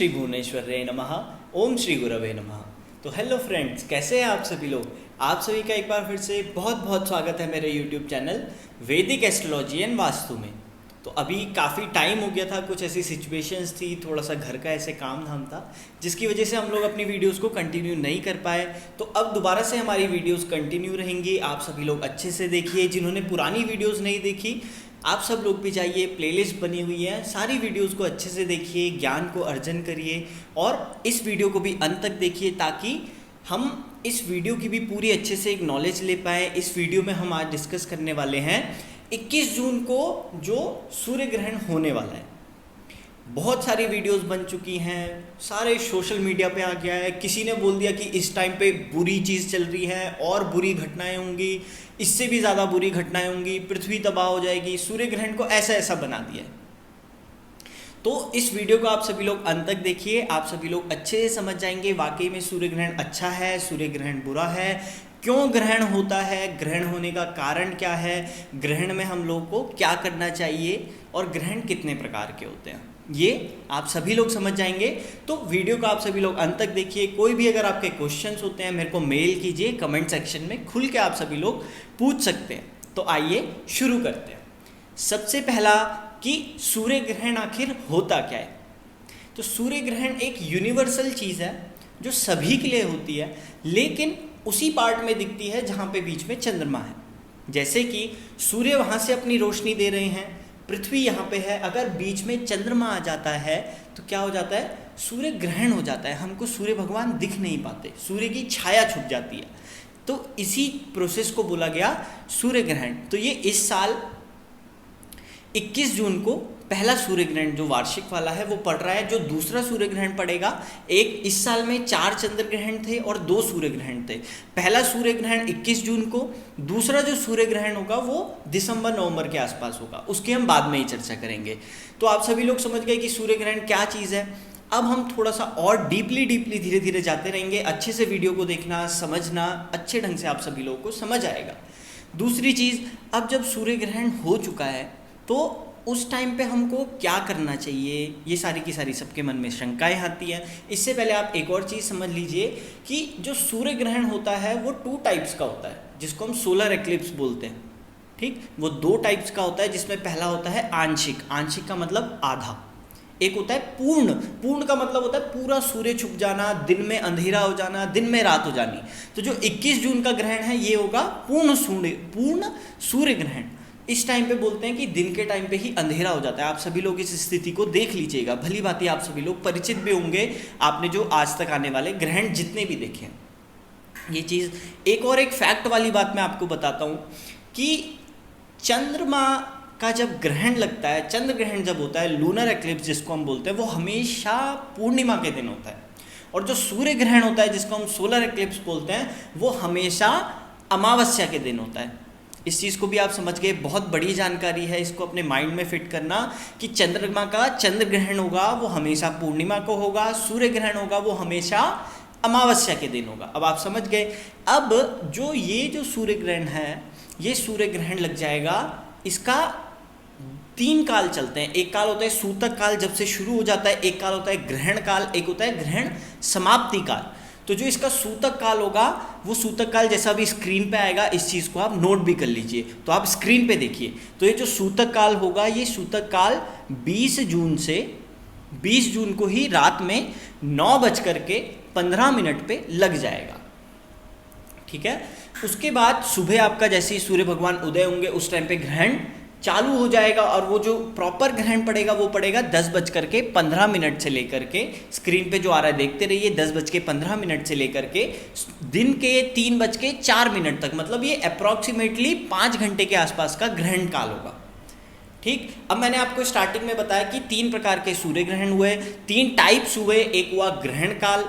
श्री भुवनेश्वरये नमः। ओम श्री गुरवे नमः। तो हेलो फ्रेंड्स, कैसे हैं आप सभी लोग। आप सभी का एक बार फिर से बहुत बहुत स्वागत है मेरे यूट्यूब चैनल वैदिक एस्ट्रोलॉजी एंड वास्तु में। तो अभी काफ़ी टाइम हो गया था, कुछ ऐसी सिचुएशंस थी, थोड़ा सा घर का ऐसे काम धाम था जिसकी वजह से हम लोग अपनी वीडियोस को कंटिन्यू नहीं कर पाए। तो अब दोबारा से हमारी वीडियोस कंटिन्यू रहेंगी। आप सभी लोग अच्छे से देखिए। जिन्होंने पुरानी वीडियोस नहीं देखी, आप सब लोग भी जाइए, प्लेलिस्ट बनी हुई है, सारी वीडियोस को अच्छे से देखिए, ज्ञान को अर्जन करिए और इस वीडियो को भी अंत तक देखिए ताकि हम इस वीडियो की भी पूरी अच्छे से एक नॉलेज ले पाए। इस वीडियो में हम आज डिस्कस करने वाले हैं 21 जून को जो सूर्य ग्रहण होने वाला है। बहुत सारी वीडियोस बन चुकी हैं, सारे सोशल मीडिया पे आ गया है। किसी ने बोल दिया कि इस टाइम पे बुरी चीज़ चल रही है और बुरी घटनाएं होंगी, इससे भी ज़्यादा बुरी घटनाएं होंगी, पृथ्वी तबाह हो जाएगी, सूर्य ग्रहण को ऐसा ऐसा बना दिया है। तो इस वीडियो को आप सभी लोग अंत तक देखिए, आप सभी लोग अच्छे से समझ जाएंगे वाकई में सूर्य ग्रहण अच्छा है, सूर्य ग्रहण बुरा है, क्यों ग्रहण होता है, ग्रहण होने का कारण क्या है, ग्रहण में हम लोग को क्या करना चाहिए और ग्रहण कितने प्रकार के होते हैं, ये आप सभी लोग समझ जाएंगे। तो वीडियो को आप सभी लोग अंत तक देखिए। कोई भी अगर आपके क्वेश्चंस होते हैं मेरे को मेल कीजिए, कमेंट सेक्शन में खुल के आप सभी लोग पूछ सकते हैं। तो आइए शुरू करते हैं। सबसे पहला कि सूर्य ग्रहण आखिर होता क्या है। तो सूर्य ग्रहण एक यूनिवर्सल चीज़ है जो सभी के लिए होती है, लेकिन उसी पार्ट में दिखती है जहाँ पे बीच में चंद्रमा है। जैसे कि सूर्य वहाँ से अपनी रोशनी दे रहे हैं, पृथ्वी यहाँ पे है, अगर बीच में चंद्रमा आ जाता है तो क्या हो जाता है, सूर्य ग्रहण हो जाता है। हमको सूर्य भगवान दिख नहीं पाते, सूर्य की छाया छुप जाती है। तो इसी प्रोसेस को बोला गया सूर्य ग्रहण। तो ये इस साल 21 जून को पहला सूर्य ग्रहण जो वार्षिक वाला है वो पड़ रहा है। जो दूसरा सूर्य ग्रहण पड़ेगा, एक इस साल में 4 चंद्र ग्रहण थे और 2 सूर्य ग्रहण थे। पहला सूर्य ग्रहण 21 जून को, दूसरा जो सूर्य ग्रहण होगा वो दिसंबर-नवंबर के आसपास होगा, उसकी हम बाद में ही चर्चा करेंगे। तो आप सभी लोग समझ गए कि सूर्य ग्रहण क्या चीज़ है। अब हम थोड़ा सा और डीपली धीरे धीरे जाते रहेंगे। अच्छे से वीडियो को देखना, समझना, अच्छे ढंग से आप सभी लोगों को समझ आएगा। दूसरी चीज़, अब जब सूर्य ग्रहण हो चुका है तो उस टाइम पे हमको क्या करना चाहिए, ये सारी की सारी सबके मन में शंकाएं आती हैं। इससे पहले आप एक और चीज़ समझ लीजिए कि जो सूर्य ग्रहण होता है वो 2 टाइप्स का होता है, जिसको हम सोलर एक्लिप्स बोलते हैं। ठीक, वो 2 टाइप्स का होता है, जिसमें पहला होता है आंशिक। आंशिक का मतलब आधा। एक होता है पूर्ण। पूर्ण का मतलब होता है पूरा सूर्य छुप जाना, दिन में अंधेरा हो जाना, दिन में रात हो जानी। तो जो 21 जून का ग्रहण है ये होगा पूर्ण सूर्य ग्रहण। इस टाइम पे बोलते हैं कि दिन के टाइम पे ही अंधेरा हो जाता है। आप सभी लोग इस स्थिति को देख लीजिएगा, भली भांति आप सभी लोग परिचित भी होंगे, आपने जो आज तक आने वाले ग्रहण जितने भी देखे हैं। ये चीज़ एक फैक्ट वाली बात मैं आपको बताता हूँ कि चंद्रमा का जब ग्रहण लगता है, चंद्र ग्रहण जब होता है, लूनर एक्लिप्स जिसको हम बोलते हैं, वो हमेशा पूर्णिमा के दिन होता है। और जो सूर्य ग्रहण होता है जिसको हम सोलर एक्लिप्स बोलते हैं, वो हमेशा अमावस्या के दिन होता है। इस चीज़ को भी आप समझ गए, बहुत बड़ी जानकारी है, इसको अपने माइंड में फिट करना कि चंद्रमा का चंद्र ग्रहण होगा वो हमेशा पूर्णिमा को होगा, सूर्य ग्रहण होगा वो हमेशा अमावस्या के दिन होगा। अब आप समझ गए। अब जो सूर्य ग्रहण है, ये सूर्य ग्रहण लग जाएगा, इसका 3 काल चलते हैं। एक काल होता है सूतक काल, जब से शुरू हो जाता है, एक काल होता है ग्रहण काल, एक होता है ग्रहण समाप्ति काल। तो जो इसका सूतक काल होगा, वो सूतक काल जैसा भी स्क्रीन पे आएगा, इस चीज़ को आप नोट भी कर लीजिए। तो आप स्क्रीन पे देखिए, तो ये जो सूतक काल होगा, ये सूतक काल 20 जून को ही रात में 9:15 पे लग जाएगा। ठीक है। उसके बाद सुबह आपका जैसे ही सूर्य भगवान उदय होंगे उस टाइम पे ग्रहण चालू हो जाएगा, और वो जो प्रॉपर ग्रहण पड़ेगा वो पड़ेगा 10:15 से लेकर के, स्क्रीन पे जो आ रहा है देखते रहिए, 10:15 से लेकर के दिन के 3:04 तक, मतलब ये अप्रॉक्सीमेटली 5 घंटे के आसपास का ग्रहण काल होगा। ठीक। अब मैंने आपको स्टार्टिंग में बताया कि 3 प्रकार के सूर्य ग्रहण हुए, 3 टाइप्स हुए। एक हुआ ग्रहण काल,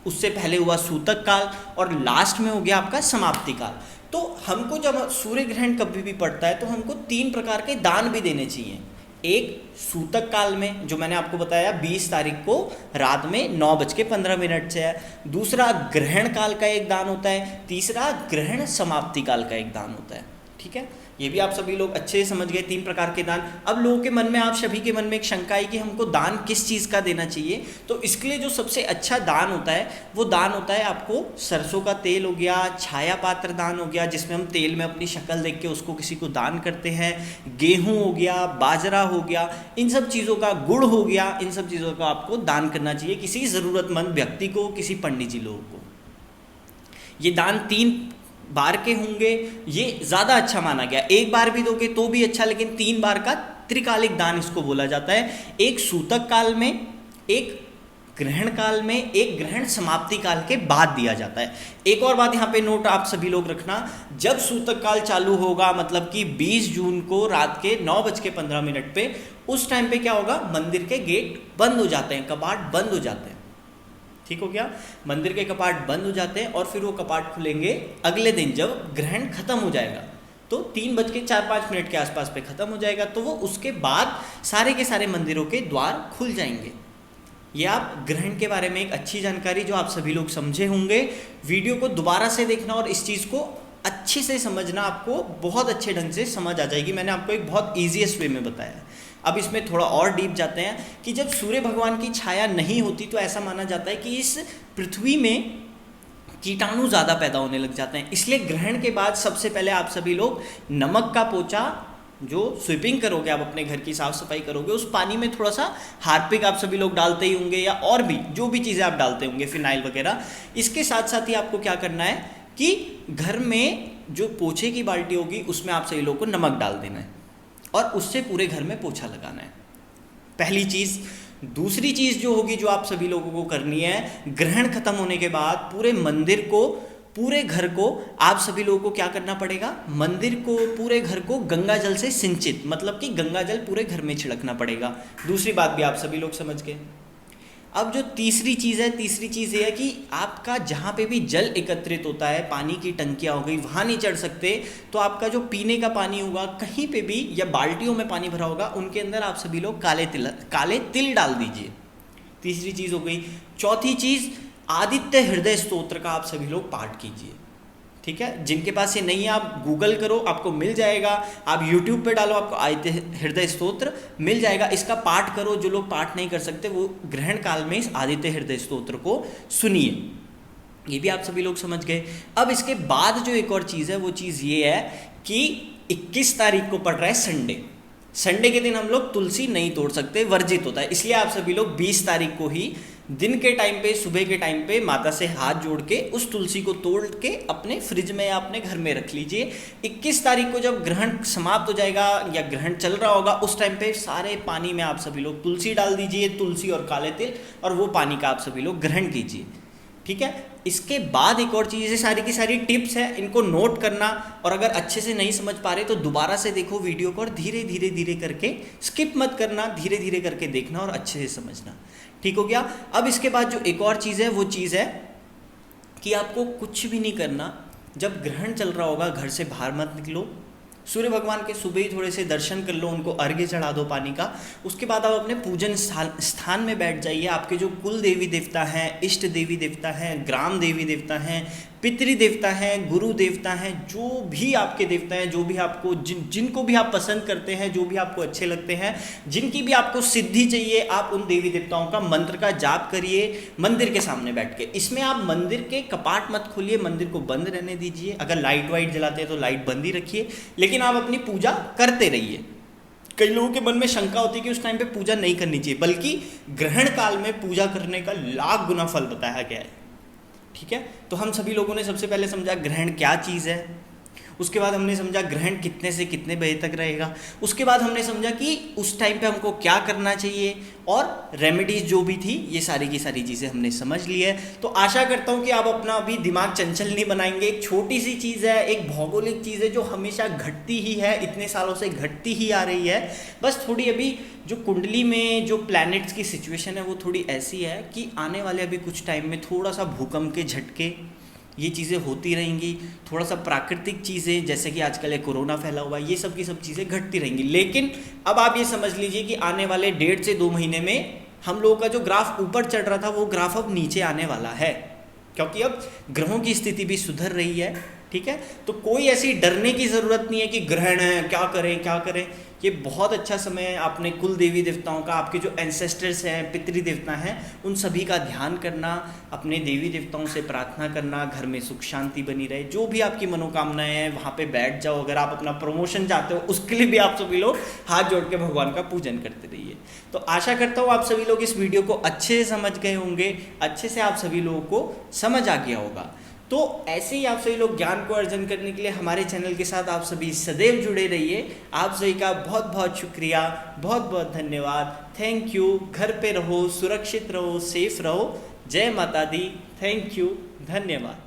उससे पहले हुआ सूतक काल, और लास्ट में हो गया आपका समाप्ति काल। तो हमको जब सूर्य ग्रहण कभी भी पड़ता है तो हमको 3 प्रकार के दान भी देने चाहिए। एक सूतक काल में, जो मैंने आपको बताया 20 तारीख को रात में 9:15 से है। दूसरा ग्रहण काल का एक दान होता है। तीसरा ग्रहण समाप्ति काल का एक दान होता है। ठीक है, ये भी आप सभी लोग अच्छे से समझ गए 3 प्रकार के दान। अब लोगों के मन में, आप सभी के मन में एक शंका है कि हमको दान किस चीज़ का देना चाहिए। तो इसके लिए जो सबसे अच्छा दान होता है वो दान होता है आपको सरसों का तेल हो गया, छाया पात्र दान हो गया जिसमें हम तेल में अपनी शक्ल देख के उसको किसी को दान करते हैं, गेहूँ हो गया, बाजरा हो गया, इन सब चीज़ों का, गुड़ हो गया, इन सब चीज़ों का आपको दान करना चाहिए किसी ज़रूरतमंद व्यक्ति को, किसी पंडित जी लोगों को। ये दान 3 बार के होंगे, ये ज़्यादा अच्छा माना गया। एक बार भी दोगे तो भी अच्छा, लेकिन 3 बार का त्रिकालिक दान इसको बोला जाता है। एक सूतक काल में, एक ग्रहण काल में, एक ग्रहण समाप्ति काल के बाद दिया जाता है। एक और बात यहाँ पे नोट आप सभी लोग रखना, जब सूतक काल चालू होगा मतलब कि 20 जून को रात के 9:15 पे, उस टाइम पे क्या होगा, मंदिर के गेट बंद हो जाते हैं, कपाट बंद हो जाते हैं। ठीक हो गया, मंदिर के कपाट बंद हो जाते हैं और फिर वो कपाट खुलेंगे अगले दिन जब ग्रहण खत्म हो जाएगा। तो 3:04-5 के आसपास पे खत्म हो जाएगा, तो वो उसके बाद सारे के सारे मंदिरों के द्वार खुल जाएंगे। ये आप ग्रहण के बारे में एक अच्छी जानकारी जो आप सभी लोग समझे होंगे, वीडियो को दोबारा से देखना और इस चीज़ को अच्छे से समझना, आपको बहुत अच्छे ढंग से समझ आ जाएगी। मैंने आपको एक बहुत ईजीएस्ट वे में बताया है। अब इसमें थोड़ा और डीप जाते हैं कि जब सूर्य भगवान की छाया नहीं होती तो ऐसा माना जाता है कि इस पृथ्वी में कीटाणु ज़्यादा पैदा होने लग जाते हैं। इसलिए ग्रहण के बाद सबसे पहले आप सभी लोग नमक का पोंछा, जो स्वीपिंग करोगे, आप अपने घर की साफ सफाई करोगे, उस पानी में थोड़ा सा हार्पिक आप सभी लोग डालते ही होंगे, या और भी जो भी चीज़ें आप डालते होंगे, फिनाइल वगैरह। इसके साथ साथ ही आपको क्या करना है कि घर में जो पोछे की बाल्टी होगी उसमें आप सभी लोग को नमक डाल देना है और उससे पूरे घर में पोछा लगाना है, पहली चीज़। दूसरी चीज़ जो होगी, जो आप सभी लोगों को करनी है, ग्रहण खत्म होने के बाद पूरे मंदिर को, पूरे घर को आप सभी लोगों को क्या करना पड़ेगा, मंदिर को, पूरे घर को गंगा जल से सिंचित, मतलब कि गंगा जल पूरे घर में छिड़कना पड़ेगा। दूसरी बात भी आप सभी लोग समझ गए। अब जो तीसरी चीज़ है, तीसरी चीज़ ये है कि आपका जहाँ पे भी जल एकत्रित होता है, पानी की टंकियाँ हो गई, वहाँ नहीं चढ़ सकते, तो आपका जो पीने का पानी होगा कहीं पे भी, या बाल्टियों में पानी भरा होगा, उनके अंदर आप सभी लोग काले तिल डाल दीजिए। तीसरी चीज़ हो गई। चौथी चीज़, आदित्य हृदय स्तोत्र का आप सभी लोग पाठ कीजिए। ठीक है, जिनके पास ये नहीं है आप गूगल करो, आपको मिल जाएगा। आप यूट्यूब पे डालो, आपको आदित्य हृदय स्तोत्र मिल जाएगा, इसका पाठ करो। जो लोग पाठ नहीं कर सकते वो ग्रहण काल में इस आदित्य हृदय स्तोत्र को सुनिए। ये भी आप सभी लोग समझ गए। अब इसके बाद जो एक और चीज़ है, वो चीज़ ये है कि 21 तारीख को पड़ रहा है संडे। संडे के दिन हम लोग तुलसी नहीं तोड़ सकते, वर्जित होता है। इसलिए आप सभी लोग 20 तारीख को ही दिन के टाइम पे, सुबह के टाइम पे माता से हाथ जोड़ के उस तुलसी को तोड़ के अपने फ्रिज में या अपने घर में रख लीजिए। 21 तारीख को जब ग्रहण समाप्त हो जाएगा या ग्रहण चल रहा होगा, उस टाइम पे सारे पानी में आप सभी लोग तुलसी डाल दीजिए, तुलसी और काले तिल, और वो पानी का आप सभी लोग ग्रहण कीजिए। ठीक है, इसके बाद एक और चीज़ है, सारी की सारी टिप्स है, इनको नोट करना, और अगर अच्छे से नहीं समझ पा रहे तो दोबारा से देखो वीडियो को और धीरे धीरे धीरे करके, स्किप मत करना, धीरे धीरे करके देखना और अच्छे से समझना। ठीक हो गया। अब इसके बाद जो एक और चीज़ है, वो चीज़ है कि आपको कुछ भी नहीं करना। जब ग्रहण चल रहा होगा घर से बाहर मत निकलो, सूर्य भगवान के सुबह ही थोड़े से दर्शन कर लो, उनको अर्घ्य चढ़ा दो पानी का। उसके बाद आप अपने पूजन स्थान में बैठ जाइए। आपके जो कुल देवी देवता हैं, इष्ट देवी देवता हैं, ग्राम देवी देवता हैं, पितृ देवता हैं, गुरु देवता हैं, जो भी आपके देवता हैं, जो भी आपको जिनको भी आप पसंद करते हैं, जो भी आपको अच्छे लगते हैं, जिनकी भी आपको सिद्धि चाहिए, आप उन देवी देवताओं का मंत्र का जाप करिए मंदिर के सामने बैठ के। इसमें आप मंदिर के कपाट मत खोलिए, मंदिर को बंद रहने दीजिए। अगर लाइट वाइट जलाते हैं तो लाइट बंद ही रखिए, लेकिन आप अपनी पूजा करते रहिए। कई लोगों के मन में शंका होती है कि उस टाइम पे पूजा नहीं करनी चाहिए, बल्कि ग्रहण काल में पूजा करने का लाख गुना फल बताया गया है। ठीक है, तो हम सभी लोगों ने सबसे पहले समझा ग्रहण क्या चीज़ है, उसके बाद हमने समझा ग्रहण कितने से कितने बजे तक रहेगा, उसके बाद हमने समझा कि उस टाइम पे हमको क्या करना चाहिए, और रेमेडीज जो भी थी, ये सारी की सारी चीज़ें हमने समझ ली है। तो आशा करता हूँ कि आप अपना अभी दिमाग चंचल नहीं बनाएंगे। एक छोटी सी चीज़ है, एक भौगोलिक चीज़ है जो हमेशा घटती ही है, इतने सालों से घटती ही आ रही है। बस थोड़ी अभी जो कुंडली में जो प्लैनेट्स की सिचुएशन है वो थोड़ी ऐसी है कि आने वाले अभी कुछ टाइम में थोड़ा सा भूकंप के झटके, ये चीज़ें होती रहेंगी। थोड़ा सा प्राकृतिक चीज़ें जैसे कि आजकल ये कोरोना फैला हुआ है, ये सब की सब चीज़ें घटती रहेंगी। लेकिन अब आप ये समझ लीजिए कि आने वाले 1.5 से 2 महीने में हम लोगों का जो ग्राफ ऊपर चढ़ रहा था वो ग्राफ अब नीचे आने वाला है। क्योंकि अब ग्रहों की स्थिति भी सुधर रही है, ठीक है। तो कोई ऐसी डरने की ज़रूरत नहीं है कि ग्रहण है क्या करें क्या करें। ये बहुत अच्छा समय है अपने कुल देवी देवताओं का, आपके जो एंसेस्टर्स हैं, पितृ देवता हैं, उन सभी का ध्यान करना, अपने देवी देवताओं से प्रार्थना करना, घर में सुख शांति बनी रहे, जो भी आपकी मनोकामनाएं हैं वहाँ पे बैठ जाओ। अगर आप अपना प्रमोशन चाहते हो उसके लिए भी आप सभी लोग हाथ जोड़ के भगवान का पूजन करते रहिए। तो आशा करता हूँ आप सभी लोग इस वीडियो को अच्छे से समझ गए होंगे, अच्छे से आप सभी लोगों को समझ आ गया होगा। तो ऐसे ही आप सभी लोग ज्ञान को अर्जन करने के लिए हमारे चैनल के साथ आप सभी सदैव जुड़े रहिए। आप सभी का बहुत बहुत शुक्रिया, बहुत बहुत धन्यवाद, थैंक यू। घर पे रहो, सुरक्षित रहो, सेफ रहो। जय माता दी, थैंक यू, धन्यवाद।